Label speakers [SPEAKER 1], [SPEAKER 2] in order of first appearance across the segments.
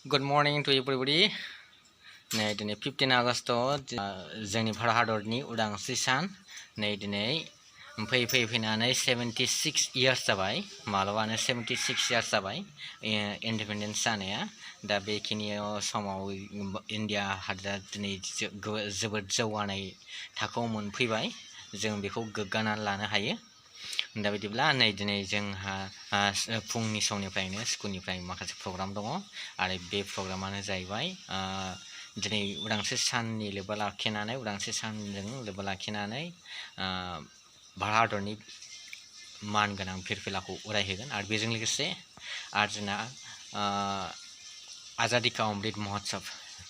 [SPEAKER 1] Good morning to everybody. नै दिनै 15 August जोंनि भारत हादरनि उदांस्रि सान नै दिनै फैनानै 76 years जाबाय मालाबानो 76 years जाबाय इन्डिपेन्डेन्स जानाया दा बेखिनियाव समाव इन्डिया हादरा दिनै जोबोद जौगानाय थाखोआव मोनफैबाय जों बेखौ गोग्गानानै लानो हायो दा बिदिब्ला नै दिनै जोंहा फुंनि समनिफ्रायनो स्कुलनिफ्राय माखासे प्रग्राम दङ आरो बे प्रग्रामानो जाहैबाय दिनै उदांस्रि साननि लोब्बा लाखिनानै उदांस्रि सानजों लोब्बा लाखिनानै भारत हादरनि मानगोनां फिरफिलाखौ उरायहोगोन आरो बेजों लोगोसे आरो जोंना आजादी का अमृत महोत्सव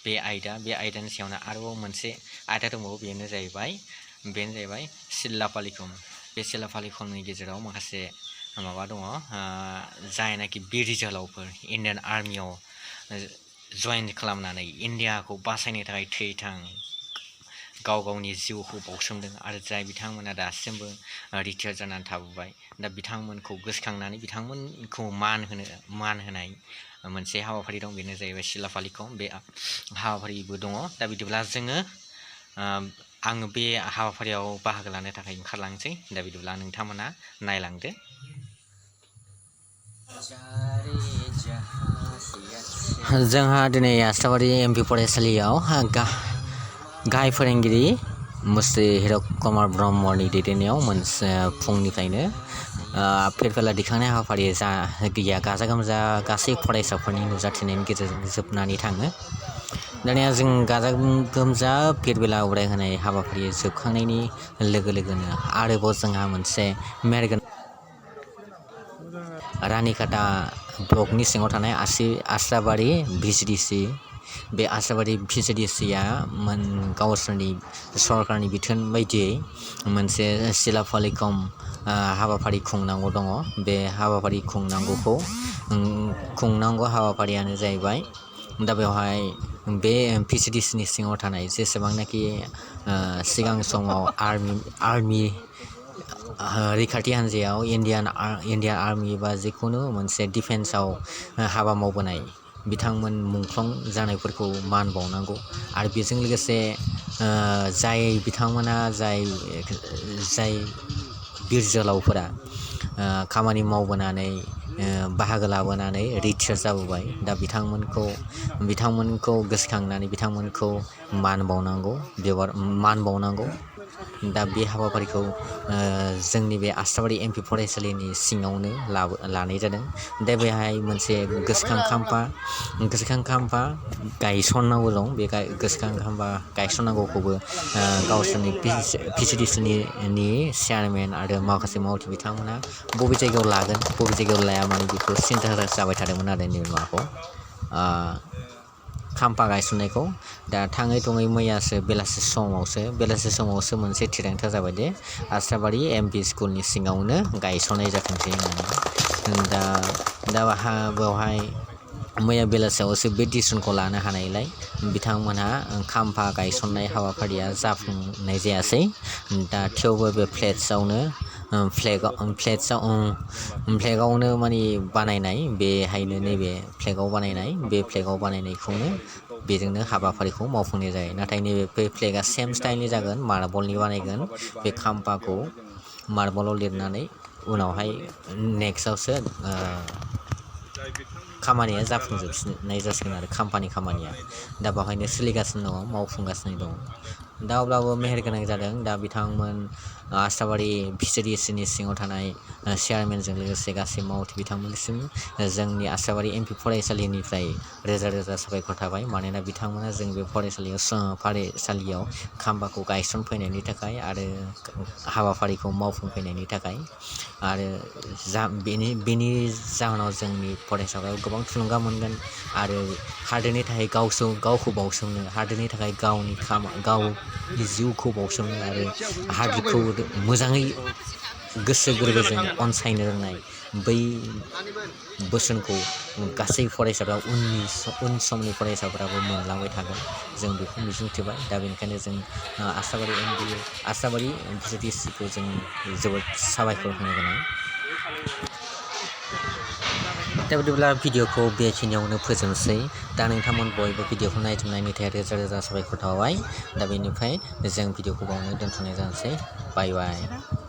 [SPEAKER 1] बे आयदानि सायावनो आरोबाव मोनसे आयदा दंबावो बेनो जाहैबाय शिला फालिकम बे शिला फालिकमनि गेजेराव माखासे माबा दङ जायनाखि बिर जोहोलावफोर इन्डियान आर्मियाव जइन खालामनानै इन्डियाखौ बासायनो थाखाय थैथां गाव गावनि जिउखौ बाउसोमदों आरो जाय बिथांमोना दासिमबो रिटायार जानानै थाबोबाय दा बिथांमोनखौ गोसोखांनानै बिथांमोनखौ मान होनाय मोनसे हाबाफारि दं बेनो जाहैबाय शिला फालिकम बे हाबाफारिबो दङ दा बिदिब्ला जोङो आङो बे हाबाफारियाव बाहागो लानो थाखाय ओंखारलांसै दा बिदिब्ला नोंथांमोना नायलांदो जोंहा दिनै आस्राबारि एमपि फरायसालियाव गाहाय फोरोंगिरि मुस्रि हिरक कुमार ब्रह्मनि दैदेननायाव मोनसे फुंनिफ्रायनो फिरफिला दिखांनाय हाबाफारि गैया गाजा गोमजा गासै फरायसाफोरनि नुजाथिनायनि गेजेरजों जोबनानै थाङो दानिया जों गाजा गोमजा फिरफिला उरायहोनाय हाबाफारि जोबखांनायनि लोगो लोगोनो आरोबाव जोंहा मोनसे मेरगोन रानिखाटा ब्लकनि सिङाव थानाय आस्राबारि भिसिडिसि बे आस्राबारि भिसिडिसिआ गावसोरनि सरकारनि बिथोन बायदियै मोनसे शिला फालिकम हाबाफारि खुंनांगौ दङ बे हाबाफारि खुंनांगौ हाबाफारियानो जाहैबाय दा बेवहाय बे भिसिडिसिनि सिङाव थानाय जेसेबांनाखि सिगां समाव आर्मि रैखाथि हान्जायाव इन्डियान आर्मि बा जिखुनु मोनसे डिफेन्सआव हाबा मावबोनाय बिथांमोन मुंख्लं जानायफोरखौ मान बावनांगौ आरो बेजों लोगोसे जाय बिर जोहोलावफोरा खामानि मावबोनानै बाहागो लाबोनानै रिटायार जाबोबाय दा बिथांमोनखौ गोसोखांनानै बिथांमोनखौ मान बावनांगौ दा बे हाबाफारिखौ जोंनि बे आस्राबारि एमपि फरायसालिनि सिङावनो लानाय जादों दा बेहाय मोनसे गोसोखां खाम्फा गायसननांगौ दं बे गोसोखां खाम्फा गायसननांगौखौबो गावसोरनि भिसिडिसिनि चेयारमेन आरो माखासे मावथि बिथांमोना बबे जायगायाव लागोन बबे जायगायाव लाया माने बेखौ सिन्था जाबाय थादोंमोन आरो नैबे माबाखौ खाम्फा गायसननायखौ दा थाङै मैयासो बेलासि समावसो मोनसे थिरांथा जाबाय दे आस्राबारि एमपि स्कुलनि सिङावनो गायसननाय जाथोंसै होननानै दा बेवहाय मैया बेलासियावसो बे डिसिसनखौ लानो हानायलाय बिथांमोनहा खाम्फा गायसननाय हाबाफारिया जाफुंनाय जायासै दा थेवबो बे फ्लेगावनो माने बानायनाय बेहायनो नैबे फ्लेगाव बानायनायखौनो बेजोंनो हाबाफारिखौ मावफुंनाय जायो नाथाय नैबे फ्लेगा सेम स्टाइलनि जागोन मार्बलनि बानायगोन बे खाम्फाखौ मार्बलाव लिरनानै उनावहाय नेक्स्टआवसो खामानिया जाफुंजोबनाय जासिगोन आरो खाम्फानि खामानिया दा बेवहायनो सोलिगासिनो दङ मावफुंगासिनो दङ दा अब्लाबो मेहेरगोनां जादों दा बिथांमोन आस्राबारि भिसिडिसिनि सिङाव थानाय चेयारमेनजों लोगोसे गासै मावथि बिथांमोननिसिम जोंनि आस्राबारि एमपि फरायसालिनिफ्राय रोजा साबायखर थाबाय मानोना बिथांमोना जों बे फरायसालियाव खाम्फाखौ गायसनफैनायनि थाखाय आरो हाबाफारिखौ मावफुंफैनायनि थाखाय आरो बेनि जाहोनाव जोंनि फरायसाफोरा गोबां थुलुंगा मोनगोन आरो हादोरनि थाखाय गावखौ बाउसोमनो हादोरनि थाखाय गावनि जिउखौ बाउसोमनो आरो हादोरखौ मोजाङै गोसो गोरबोजों अनसायनो रोंनाय बै बोसोनखौ गासै फरायसाफ्रा उन समनि फरायसाफ्राबो मोनलांबाय थागोन जों बेखौ मिजिंथिबाय दा बेनिखायनो जों आस्राबारि भिसिडिसिखौ जों जोबोद साबायखर होनो गोनां दा बिदिब्ला भिडिअखौ बेखिनियावनो फोजोबनोसै दा नोंथांमोन बयबो भिडिअखौ नायजोबनायनि थाखाय रोजा रोजा साबायखर थाबाय दा बेनिफ्राय जों भिडिअखौ बावनो दोनथ'नाय जानोसै बाय बाय